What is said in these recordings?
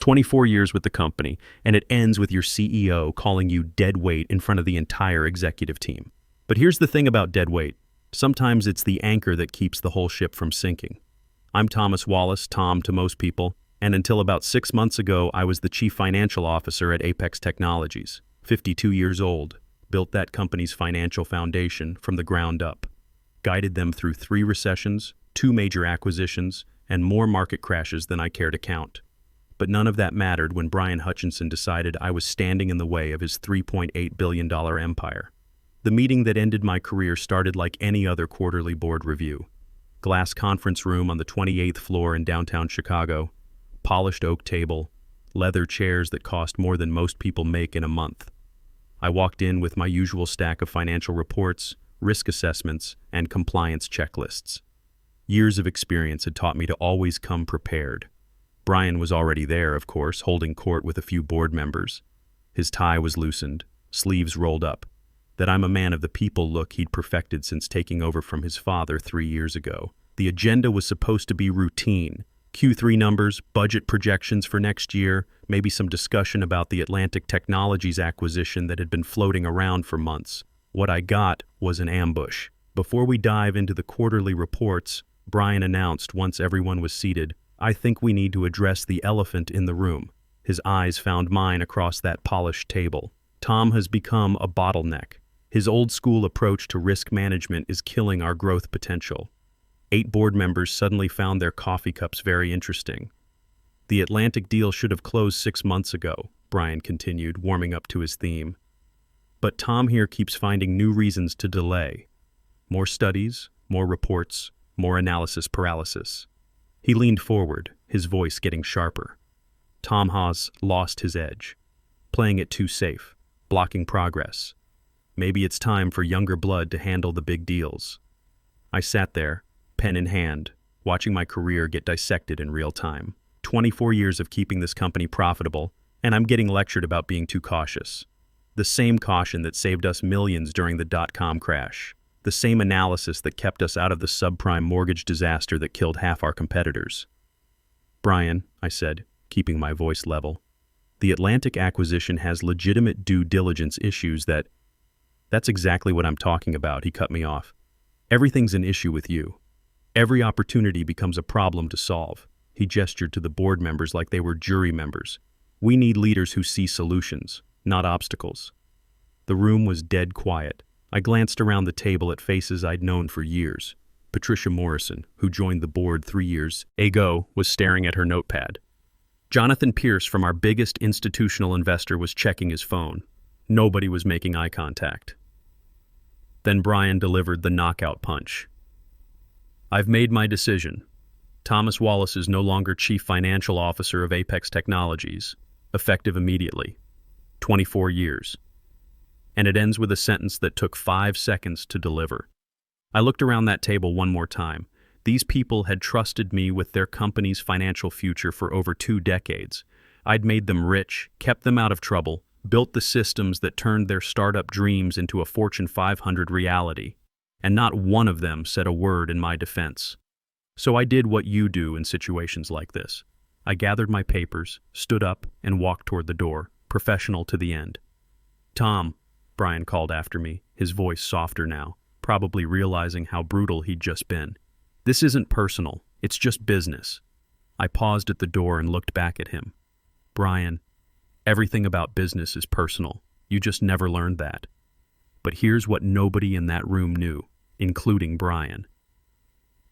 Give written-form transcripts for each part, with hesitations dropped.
24 years with the company, and it ends with your CEO calling you dead weight in front of the entire executive team. But here's the thing about dead weight. Sometimes it's the anchor that keeps the whole ship from sinking. I'm Thomas Wallace, Tom to most people, and until about 6 months ago, I was the chief financial officer at Apex Technologies. 52 years old, built that company's financial foundation from the ground up. Guided them through 3 recessions, 2 major acquisitions, and more market crashes than I care to count. But none of that mattered when Brian Hutchinson decided I was standing in the way of his $3.8 billion empire. The meeting that ended my career started like any other quarterly board review. Glass conference room on the 28th floor in downtown Chicago, polished oak table, leather chairs that cost more than most people make in a month. I walked in with my usual stack of financial reports, risk assessments, and compliance checklists. Years of experience had taught me to always come prepared. Brian was already there, of course, holding court with a few board members. His tie was loosened, sleeves rolled up. That I'm a man of the people look he'd perfected since taking over from his father 3 years ago. The agenda was supposed to be routine. Q3 numbers, budget projections for next year, maybe some discussion about the Atlantic Technologies acquisition that had been floating around for months. What I got was an ambush. Before we dive into the quarterly reports, Brian announced once everyone was seated, "I think we need to address the elephant in the room." His eyes found mine across that polished table. Tom has become a bottleneck. His old-school approach to risk management is killing our growth potential. 8 board members suddenly found their coffee cups very interesting. The Atlantic deal should have closed 6 months ago, Brian continued, warming up to his theme. But Tom here keeps finding new reasons to delay. More studies, more reports, more analysis paralysis. He leaned forward, his voice getting sharper. Tom Haas lost his edge. Playing it too safe, blocking progress. Maybe it's time for younger blood to handle the big deals. I sat there, pen in hand, watching my career get dissected in real time. 24 years of keeping this company profitable, and I'm getting lectured about being too cautious. The same caution that saved us millions during the dot-com crash. The same analysis that kept us out of the subprime mortgage disaster that killed half our competitors. "Brian," I said, keeping my voice level, "the Atlantic acquisition has legitimate due diligence issues That's exactly what I'm talking about," he cut me off. "Everything's an issue with you. Every opportunity becomes a problem to solve." He gestured to the board members like they were jury members. "We need leaders who see solutions, not obstacles." The room was dead quiet. I glanced around the table at faces I'd known for years. Patricia Morrison, who joined the board 3 years ago, was staring at her notepad. Jonathan Pierce from our biggest institutional investor was checking his phone. Nobody was making eye contact. Then Brian delivered the knockout punch. "I've made my decision. Thomas Wallace is no longer Chief Financial Officer of Apex Technologies, effective immediately. 24 years. And it ends with a sentence that took 5 seconds to deliver. I looked around that table one more time. These people had trusted me with their company's financial future for over 2 decades. I'd made them rich, kept them out of trouble, built the systems that turned their startup dreams into a Fortune 500 reality, and not one of them said a word in my defense. So I did what you do in situations like this. I gathered my papers, stood up, and walked toward the door, professional to the end. "Tom," Brian called after me, his voice softer now, probably realizing how brutal he'd just been. "This isn't personal, it's just business." I paused at the door and looked back at him. "Brian, everything about business is personal. You just never learned that." But here's what nobody in that room knew, including Brian.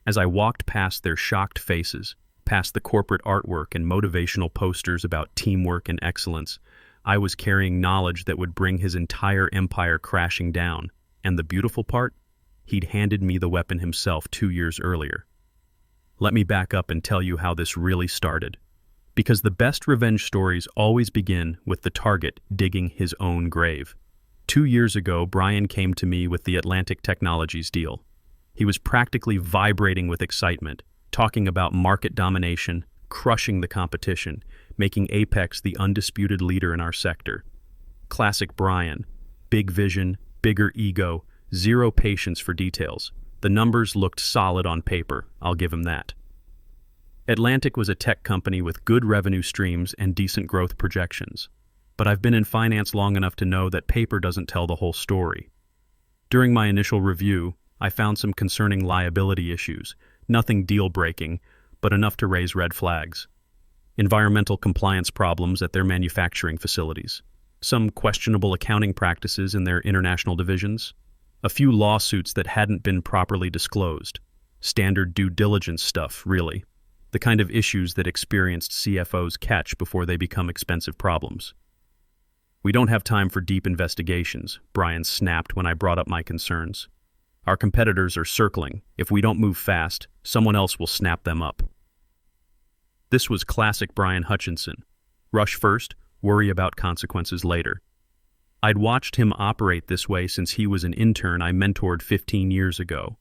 As I walked past their shocked faces, past the corporate artwork and motivational posters about teamwork and excellence, I was carrying knowledge that would bring his entire empire crashing down. And the beautiful part? He'd handed me the weapon himself 2 years earlier. Let me back up and tell you how this really started. Because the best revenge stories always begin with the target digging his own grave. 2 years ago, Brian came to me with the Atlantic Technologies deal. He was practically vibrating with excitement, talking about market domination, crushing the competition, making Apex the undisputed leader in our sector. Classic Brian. Big vision, bigger ego, zero patience for details. The numbers looked solid on paper, I'll give him that. Atlantic was a tech company with good revenue streams and decent growth projections. But I've been in finance long enough to know that paper doesn't tell the whole story. During my initial review, I found some concerning liability issues, nothing deal-breaking, but enough to raise red flags. Environmental compliance problems at their manufacturing facilities, some questionable accounting practices in their international divisions, a few lawsuits that hadn't been properly disclosed. Standard due diligence stuff, really. The kind of issues that experienced CFOs catch before they become expensive problems. "We don't have time for deep investigations," Brian snapped when I brought up my concerns. "Our competitors are circling. If we don't move fast, someone else will snap them up." This was classic Brian Hutchinson. Rush first, worry about consequences later. I'd watched him operate this way since he was an intern I mentored 15 years ago.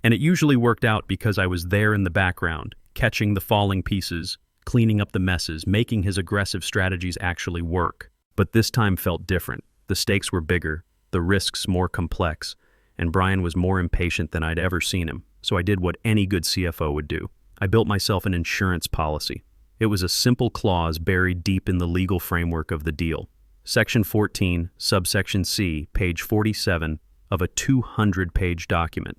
And it usually worked out because I was there in the background, catching the falling pieces, cleaning up the messes, making his aggressive strategies actually work. But this time felt different. The stakes were bigger, the risks more complex, and Brian was more impatient than I'd ever seen him, so I did what any good CFO would do. I built myself an insurance policy. It was a simple clause buried deep in the legal framework of the deal. Section 14, subsection C, page 47 of a 200-page document.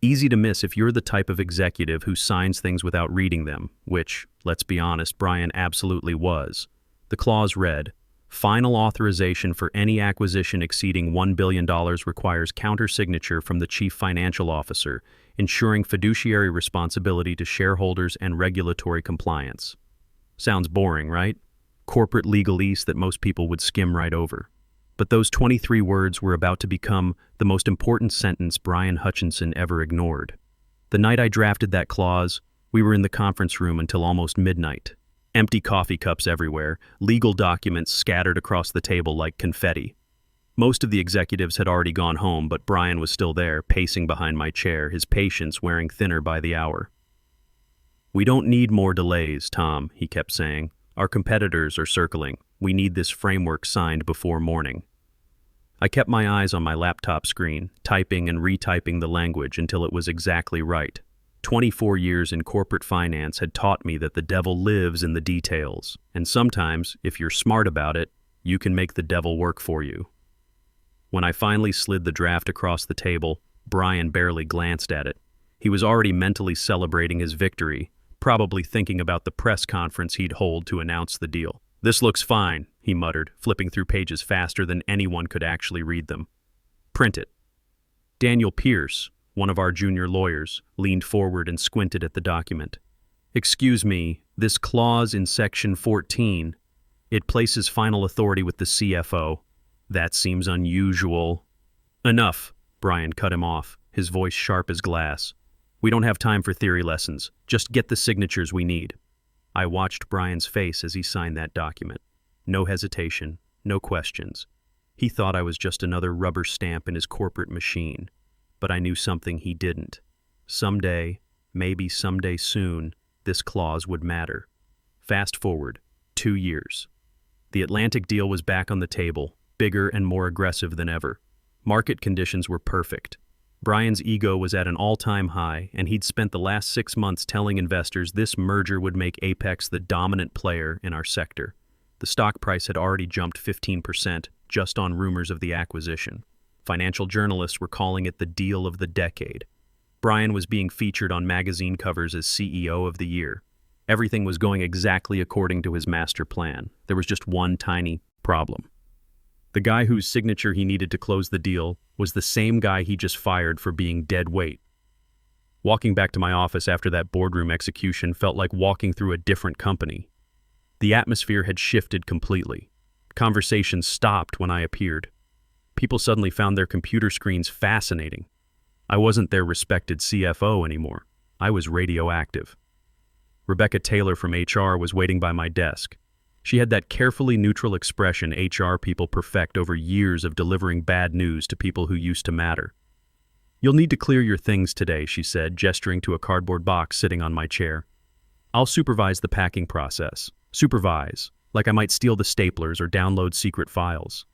Easy to miss if you're the type of executive who signs things without reading them, which, let's be honest, Brian absolutely was. The clause read, "Final authorization for any acquisition exceeding $1 billion requires counter-signature from the Chief Financial Officer, ensuring fiduciary responsibility to shareholders and regulatory compliance." Sounds boring, right? Corporate legalese that most people would skim right over. But those 23 words were about to become the most important sentence Brian Hutchinson ever ignored. The night I drafted that clause, we were in the conference room until almost midnight. Empty coffee cups everywhere, legal documents scattered across the table like confetti. Most of the executives had already gone home, but Brian was still there, pacing behind my chair, his patience wearing thinner by the hour. "We don't need more delays, Tom," he kept saying. "Our competitors are circling. We need this framework signed before morning." I kept my eyes on my laptop screen, typing and retyping the language until it was exactly right. 24 years in corporate finance had taught me that the devil lives in the details, and sometimes, if you're smart about it, you can make the devil work for you. When I finally slid the draft across the table, Brian barely glanced at it. He was already mentally celebrating his victory, probably thinking about the press conference he'd hold to announce the deal. "This looks fine," he muttered, flipping through pages faster than anyone could actually read them. "Print it." Daniel Pierce, one of our junior lawyers, leaned forward and squinted at the document. "Excuse me, this clause in Section 14, it places final authority with the CFO. That seems unusual." "Enough," Brian cut him off, his voice sharp as glass. "We don't have time for theory lessons. Just get the signatures we need." I watched Brian's face as he signed that document. No hesitation, no questions. He thought I was just another rubber stamp in his corporate machine. But I knew something he didn't. Someday, maybe someday soon, this clause would matter. Fast forward, 2 years. The Atlantic deal was back on the table, bigger and more aggressive than ever. Market conditions were perfect. Brian's ego was at an all-time high, and he'd spent the last 6 months telling investors this merger would make Apex the dominant player in our sector. The stock price had already jumped 15% just on rumors of the acquisition. Financial journalists were calling it the deal of the decade. Brian was being featured on magazine covers as CEO of the year. Everything was going exactly according to his master plan. There was just one tiny problem. The guy whose signature he needed to close the deal was the same guy he just fired for being dead weight. Walking back to my office after that boardroom execution felt like walking through a different company. The atmosphere had shifted completely. Conversations stopped when I appeared. People suddenly found their computer screens fascinating. I wasn't their respected CFO anymore. I was radioactive. Rebecca Taylor from HR was waiting by my desk. She had that carefully neutral expression HR people perfect over years of delivering bad news to people who used to matter. "You'll need to clear your things today," she said, gesturing to a cardboard box sitting on my chair. "I'll supervise the packing process. Supervise, like I might steal the staplers or download secret files."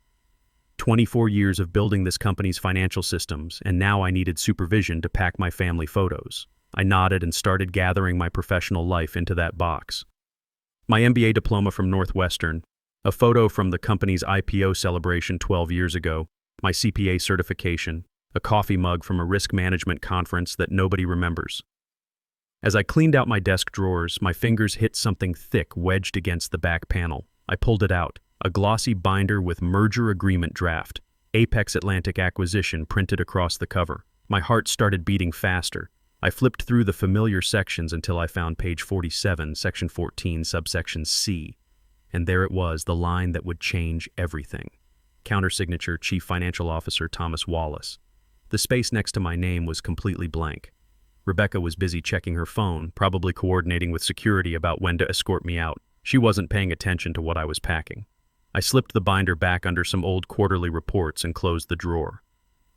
24 years of building this company's financial systems, and now I needed supervision to pack my family photos. I nodded and started gathering my professional life into that box. My MBA diploma from Northwestern, a photo from the company's IPO celebration 12 years ago, my CPA certification, a coffee mug from a risk management conference that nobody remembers. As I cleaned out my desk drawers, my fingers hit something thick wedged against the back panel. I pulled it out, a glossy binder with merger agreement draft, Apex Atlantic acquisition printed across the cover. My heart started beating faster. I flipped through the familiar sections until I found page 47, section 14, subsection C. And there it was, the line that would change everything. Countersignature, Chief Financial Officer Thomas Wallace. The space next to my name was completely blank. Rebecca was busy checking her phone, probably coordinating with security about when to escort me out. She wasn't paying attention to what I was packing. I slipped the binder back under some old quarterly reports and closed the drawer.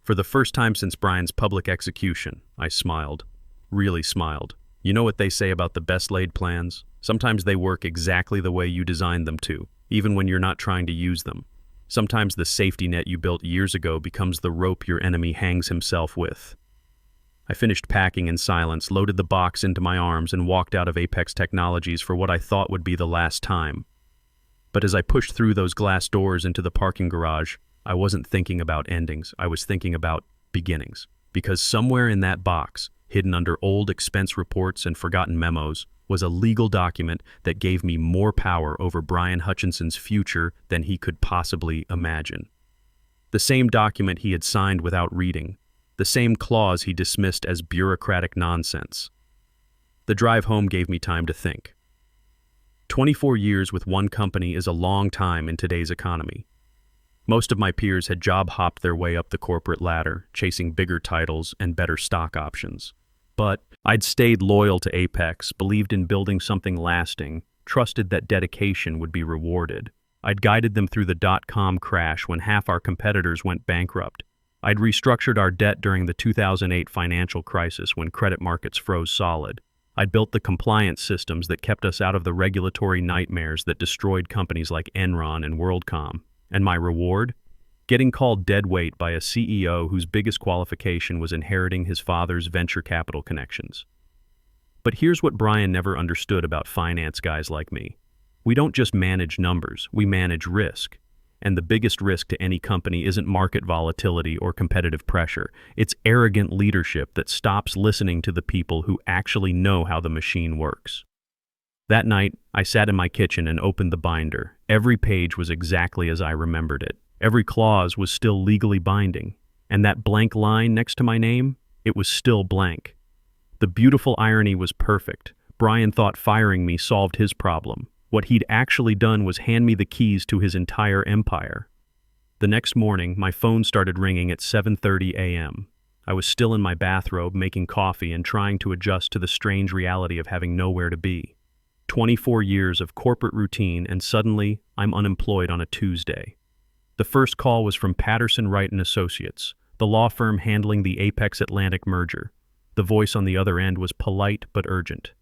For the first time since Brian's public execution, I smiled. Really smiled. You know what they say about the best laid plans? Sometimes they work exactly the way you designed them to, even when you're not trying to use them. Sometimes the safety net you built years ago becomes the rope your enemy hangs himself with. I finished packing in silence, loaded the box into my arms, and walked out of Apex Technologies for what I thought would be the last time. But as I pushed through those glass doors into the parking garage, I wasn't thinking about endings. I was thinking about beginnings. Because somewhere in that box, hidden under old expense reports and forgotten memos, was a legal document that gave me more power over Brian Hutchinson's future than he could possibly imagine. The same document he had signed without reading. The same clause he dismissed as bureaucratic nonsense. The drive home gave me time to think. 24 years with one company is a long time in today's economy. Most of my peers had job-hopped their way up the corporate ladder, chasing bigger titles and better stock options. But I'd stayed loyal to Apex, believed in building something lasting, trusted that dedication would be rewarded. I'd guided them through the dot-com crash when half our competitors went bankrupt. I'd restructured our debt during the 2008 financial crisis when credit markets froze solid. I'd built the compliance systems that kept us out of the regulatory nightmares that destroyed companies like Enron and WorldCom. And my reward? Getting called dead weight by a CEO whose biggest qualification was inheriting his father's venture capital connections. But here's what Brian never understood about finance guys like me. We don't just manage numbers, we manage risk. And the biggest risk to any company isn't market volatility or competitive pressure. It's arrogant leadership that stops listening to the people who actually know how the machine works. That night, I sat in my kitchen and opened the binder. Every page was exactly as I remembered it. Every clause was still legally binding. And that blank line next to my name, it was still blank. The beautiful irony was perfect. Brian thought firing me solved his problem. What he'd actually done was hand me the keys to his entire empire. The next morning, my phone started ringing at 7:30 a.m. I was still in my bathrobe, making coffee and trying to adjust to the strange reality of having nowhere to be. 24 years of corporate routine, and suddenly, I'm unemployed on a Tuesday. The first call was from Patterson Wright & Associates, the law firm handling the Apex Atlantic merger. The voice on the other end was polite but urgent.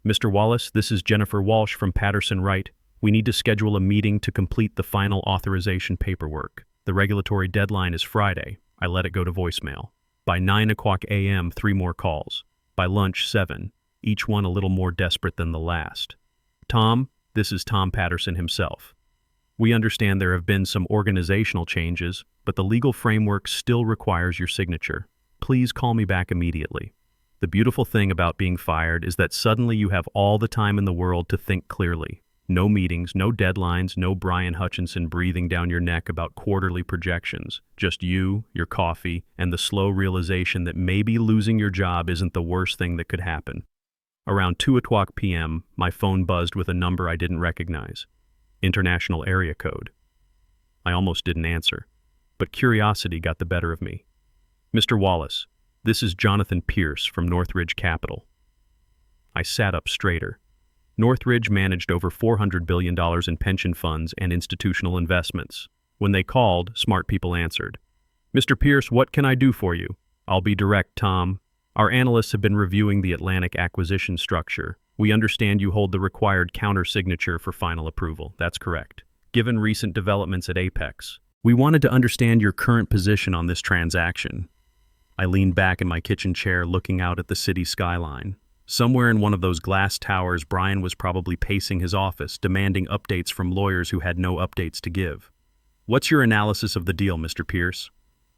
Mr. Wallace, this is Jennifer Walsh from Patterson Wright. We need to schedule a meeting to complete the final authorization paperwork. The regulatory deadline is Friday. I let it go to voicemail. By 9 o'clock a.m., 3 more calls. By lunch, 7, each one a little more desperate than the last. Tom, this is Tom Patterson himself. We understand there have been some organizational changes, but the legal framework still requires your signature. Please call me back immediately. The beautiful thing about being fired is that suddenly you have all the time in the world to think clearly. No meetings, no deadlines, no Brian Hutchinson breathing down your neck about quarterly projections. Just you, your coffee, and the slow realization that maybe losing your job isn't the worst thing that could happen. Around 2 o'clock p.m., my phone buzzed with a number I didn't recognize. International area code. I almost didn't answer, but curiosity got the better of me. Mr. Wallace, this is Jonathan Pierce from Northridge Capital. I sat up straighter. Northridge managed over $400 billion in pension funds and institutional investments. When they called, smart people answered. Mr. Pierce, what can I do for you? I'll be direct, Tom. Our analysts have been reviewing the Atlantic acquisition structure. We understand you hold the required counter-signature for final approval. That's correct. Given recent developments at Apex, we wanted to understand your current position on this transaction. I leaned back in my kitchen chair looking out at the city skyline. Somewhere in one of those glass towers, Brian was probably pacing his office, demanding updates from lawyers who had no updates to give. "What's your analysis of the deal, Mr. Pierce?"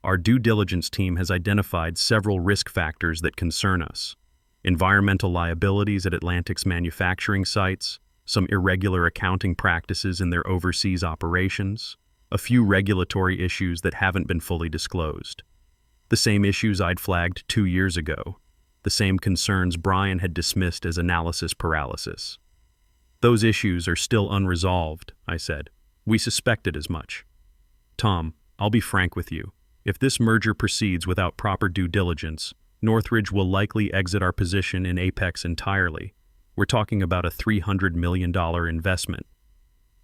"Our due diligence team has identified several risk factors that concern us. Environmental liabilities at Atlantic's manufacturing sites, some irregular accounting practices in their overseas operations, a few regulatory issues that haven't been fully disclosed. The same issues I'd flagged 2 years ago. The same concerns Brian had dismissed as analysis paralysis. Those issues are still unresolved," I said. "We suspected as much. Tom, I'll be frank with you. If this merger proceeds without proper due diligence, Northridge will likely exit our position in Apex entirely. We're talking about a $300 million investment."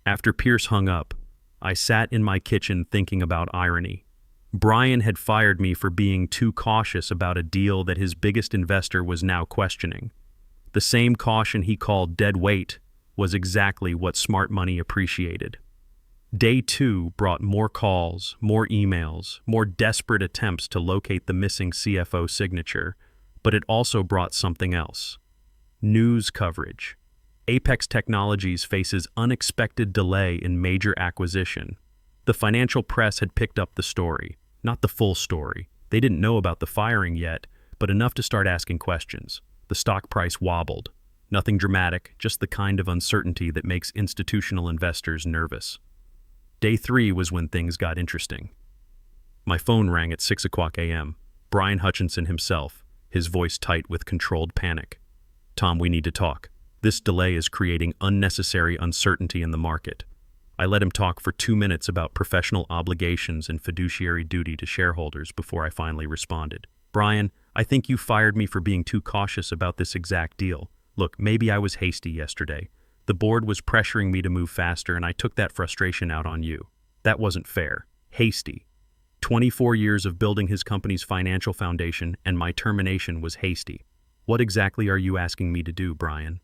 After Pierce hung up, I sat in my kitchen thinking about irony. Brian had fired me for being too cautious about a deal that his biggest investor was now questioning. The same caution he called dead weight was exactly what smart money appreciated. Day 2 brought more calls, more emails, more desperate attempts to locate the missing CFO signature, but it also brought something else. News coverage. Apex Technologies faces unexpected delay in major acquisition. The financial press had picked up the story. Not the full story. They didn't know about the firing yet, but enough to start asking questions. The stock price wobbled. Nothing dramatic, just the kind of uncertainty that makes institutional investors nervous. Day 3 was when things got interesting. My phone rang at 6:00 a.m. Brian Hutchinson himself, his voice tight with controlled panic. "Tom, we need to talk. This delay is creating unnecessary uncertainty in the market." I let him talk for 2 minutes about professional obligations and fiduciary duty to shareholders before I finally responded. "Brian, I think you fired me for being too cautious about this exact deal. Look, maybe I was hasty yesterday. The board was pressuring me to move faster and I took that frustration out on you. That wasn't fair. Hasty. 24 years of building his company's financial foundation, and my termination was hasty. What exactly are you asking me to do, Brian?"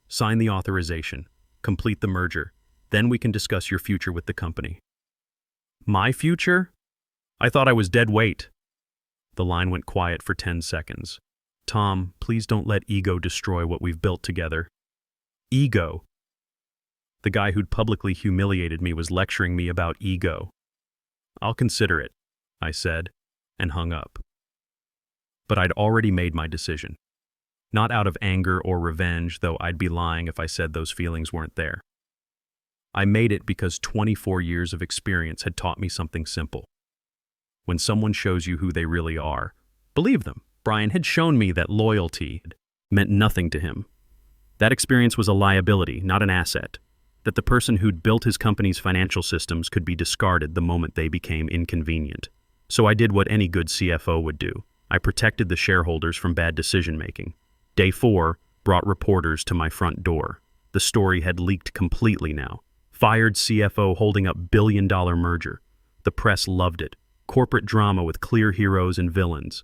"Sign the authorization. Complete the merger. Then we can discuss your future with the company." "My future? I thought I was dead weight." The line went quiet for 10 seconds. "Tom, please don't let ego destroy what we've built together." "Ego?" The guy who'd publicly humiliated me was lecturing me about ego. "I'll consider it," I said, and hung up. But I'd already made my decision. Not out of anger or revenge, though I'd be lying if I said those feelings weren't there. I made it because 24 years of experience had taught me something simple. When someone shows you who they really are, believe them. Brian had shown me that loyalty meant nothing to him. That experience was a liability, not an asset. That the person who'd built his company's financial systems could be discarded the moment they became inconvenient. So I did what any good CFO would do. I protected the shareholders from bad decision-making. Day 4 brought reporters to my front door. The story had leaked completely now. Fired CFO holding up billion-dollar merger. The press loved it. Corporate drama with clear heroes and villains.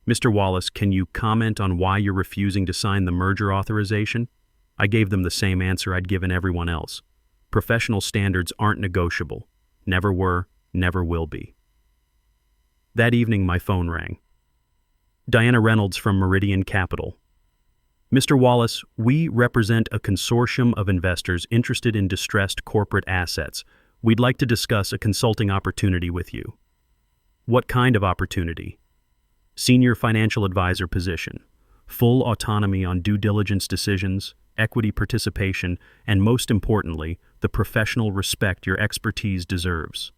"Mr. Wallace, can you comment on why you're refusing to sign the merger authorization?" I gave them the same answer I'd given everyone else. Professional standards aren't negotiable. Never were, never will be. That evening, my phone rang. Diana Reynolds from Meridian Capital. "Mr. Wallace, we represent a consortium of investors interested in distressed corporate assets. We'd like to discuss a consulting opportunity with you." "What kind of opportunity?" "Senior financial advisor position. Full autonomy on due diligence decisions, equity participation, and most importantly, the professional respect your expertise deserves."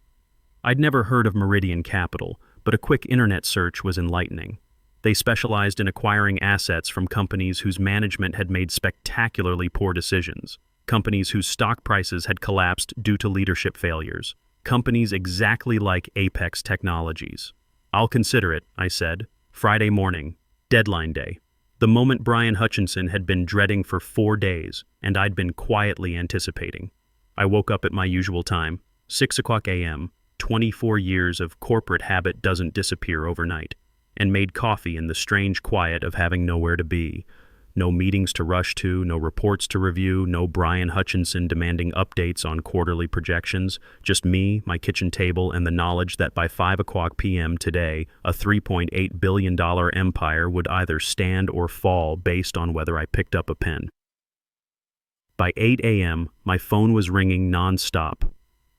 I'd never heard of Meridian Capital, but a quick internet search was enlightening. They specialized in acquiring assets from companies whose management had made spectacularly poor decisions, companies whose stock prices had collapsed due to leadership failures, companies exactly like Apex Technologies. "I'll consider it," I said. Friday morning, deadline day. The moment Brian Hutchinson had been dreading for 4 days, and I'd been quietly anticipating. I woke up at my usual time, 6:00 a.m., 24 years of corporate habit doesn't disappear overnight, and made coffee in the strange quiet of having nowhere to be. No meetings to rush to, no reports to review, no Brian Hutchinson demanding updates on quarterly projections. Just me, my kitchen table, and the knowledge that by 5 p.m. today, a $3.8 billion empire would either stand or fall based on whether I picked up a pen. By 8 a.m., my phone was ringing nonstop.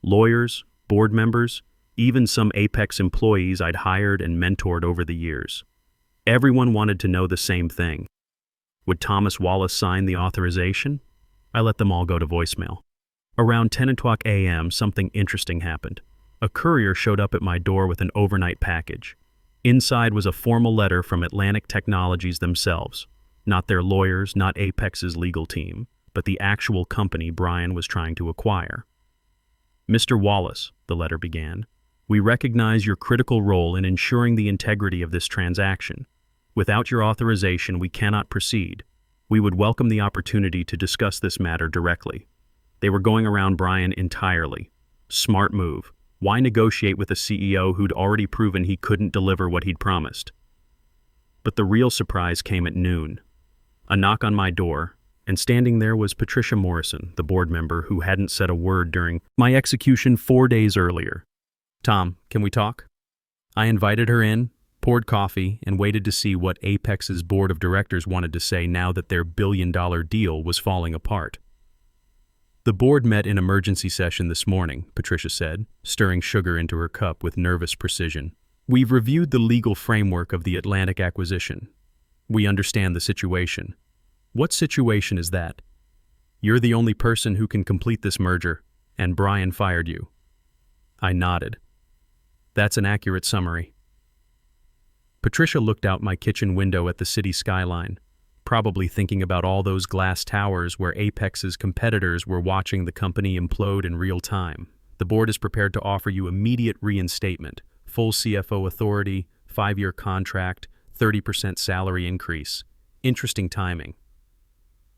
Lawyers, board members, even some Apex employees I'd hired and mentored over the years. Everyone wanted to know the same thing. Would Thomas Wallace sign the authorization? I let them all go to voicemail. Around 10 a.m., something interesting happened. A courier showed up at my door with an overnight package. Inside was a formal letter from Atlantic Technologies themselves. Not their lawyers, not Apex's legal team, but the actual company Brian was trying to acquire. Mr. Wallace, the letter began, we recognize your critical role in ensuring the integrity of this transaction. Without your authorization, we cannot proceed. We would welcome the opportunity to discuss this matter directly. They were going around Brian entirely. Smart move. Why negotiate with a CEO who'd already proven he couldn't deliver what he'd promised? But the real surprise came at noon. A knock on my door, and standing there was Patricia Morrison, the board member who hadn't said a word during my execution 4 days earlier. Tom, can we talk? I invited her in, poured coffee, and waited to see what Apex's board of directors wanted to say now that their billion-dollar deal was falling apart. The board met in emergency session this morning, Patricia said, stirring sugar into her cup with nervous precision. We've reviewed the legal framework of the Atlantic acquisition. We understand the situation. What situation is that? You're the only person who can complete this merger, and Brian fired you. I nodded. That's an accurate summary. Patricia looked out my kitchen window at the city skyline, probably thinking about all those glass towers where Apex's competitors were watching the company implode in real time. The board is prepared to offer you immediate reinstatement, full CFO authority, 5-year contract, 30% salary increase. Interesting timing.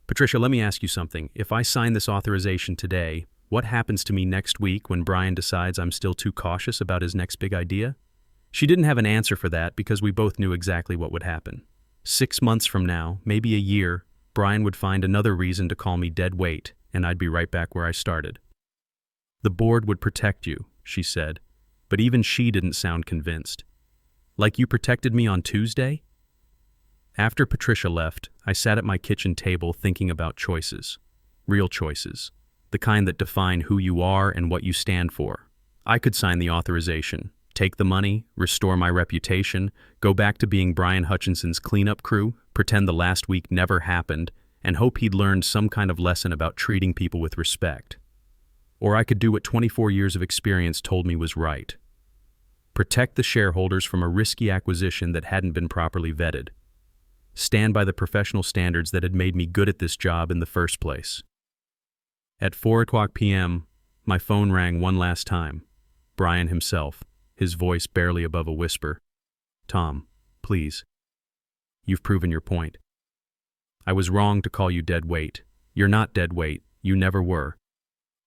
Patricia, let me ask you something. If I sign this authorization today, what happens to me next week when Brian decides I'm still too cautious about his next big idea? She didn't have an answer for that because we both knew exactly what would happen. 6 months from now, maybe a year, Brian would find another reason to call me dead weight, and I'd be right back where I started. The board would protect you, she said, but even she didn't sound convinced. Like you protected me on Tuesday? After Patricia left, I sat at my kitchen table thinking about choices. Real choices. The kind that define who you are and what you stand for. I could sign the authorization, take the money, restore my reputation, go back to being Brian Hutchinson's cleanup crew, pretend the last week never happened, and hope he'd learned some kind of lesson about treating people with respect. Or I could do what 24 years of experience told me was right. Protect the shareholders from a risky acquisition that hadn't been properly vetted. Stand by the professional standards that had made me good at this job in the first place. At 4 p.m., my phone rang one last time. Brian himself, his voice barely above a whisper. Tom, please. You've proven your point. I was wrong to call you dead weight. You're not dead weight. You never were.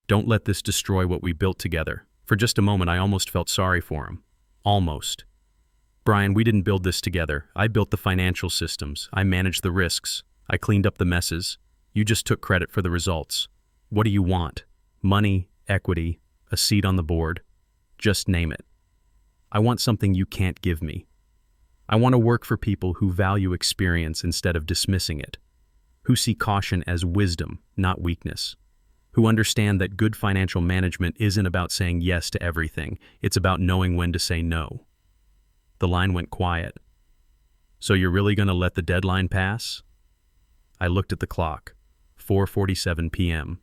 Don't let this destroy what we built together. For just a moment, I almost felt sorry for him. Almost. Brian, we didn't build this together. I built the financial systems. I managed the risks. I cleaned up the messes. You just took credit for the results. What do you want? Money, equity, a seat on the board? Just name it. I want something you can't give me. I want to work for people who value experience instead of dismissing it, who see caution as wisdom, not weakness, who understand that good financial management isn't about saying yes to everything, it's about knowing when to say no. The line went quiet. So you're really going to let the deadline pass? I looked at the clock. 4:47 p.m.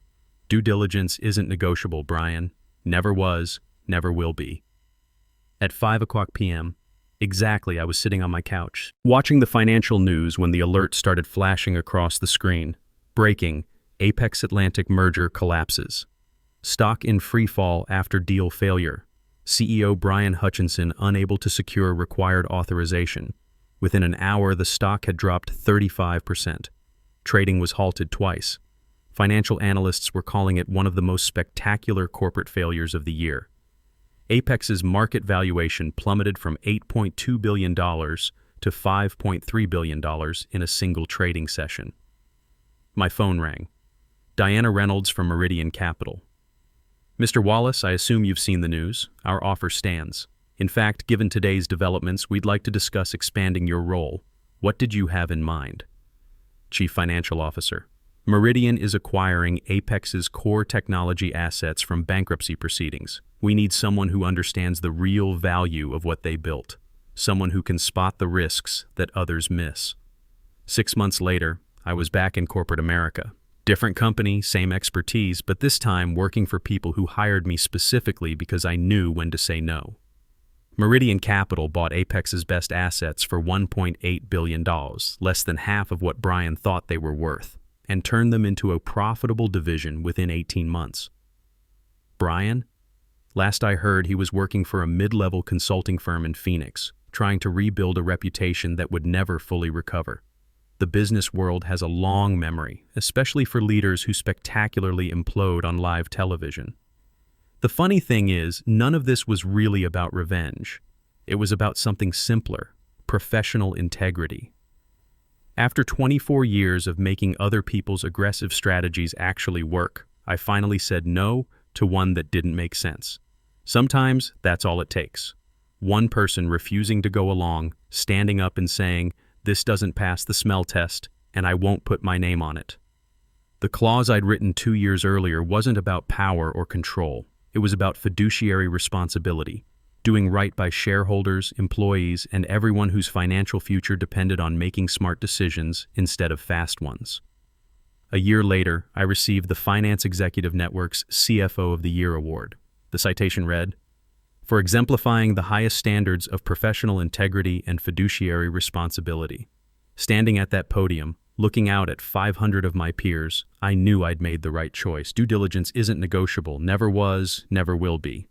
Due diligence isn't negotiable, Brian. Never was, never will be. At 5 p.m., exactly, I was sitting on my couch, watching the financial news when the alert started flashing across the screen. Breaking, Apex Atlantic merger collapses. Stock in free fall after deal failure. CEO Brian Hutchinson unable to secure required authorization. Within an hour, the stock had dropped 35%. Trading was halted twice. Financial analysts were calling it one of the most spectacular corporate failures of the year. Apex's market valuation plummeted from $8.2 billion to to $5.3 billion in a single trading session. My phone rang. Diana Reynolds from Meridian Capital. Mr. Wallace, I assume you've seen the news. Our offer stands. In fact, given today's developments, we'd like to discuss expanding your role. What did you have in mind? Chief Financial Officer. Meridian is acquiring Apex's core technology assets from bankruptcy proceedings. We need someone who understands the real value of what they built. Someone who can spot the risks that others miss. 6 months later, I was back in corporate America. Different company, same expertise, but this time working for people who hired me specifically because I knew when to say no. Meridian Capital bought Apex's best assets for $1.8 billion, less than half of what Brian thought they were worth, and turned them into a profitable division within 18 months. Brian? Last I heard, he was working for a mid-level consulting firm in Phoenix, trying to rebuild a reputation that would never fully recover. The business world has a long memory, especially for leaders who spectacularly implode on live television. The funny thing is, none of this was really about revenge. It was about something simpler: professional integrity. After 24 years of making other people's aggressive strategies actually work, I finally said no to one that didn't make sense. Sometimes that's all it takes. One person refusing to go along, standing up and saying, "This doesn't pass the smell test, and I won't put my name on it." The clause I'd written 2 years earlier wasn't about power or control. It was about fiduciary responsibility, doing right by shareholders, employees, and everyone whose financial future depended on making smart decisions instead of fast ones. A year later, I received the Finance Executive Network's CFO of the Year award. The citation read, "For exemplifying the highest standards of professional integrity and fiduciary responsibility." Standing at that podium, looking out at 500 of my peers, I knew I'd made the right choice. Due diligence isn't negotiable, never was, never will be.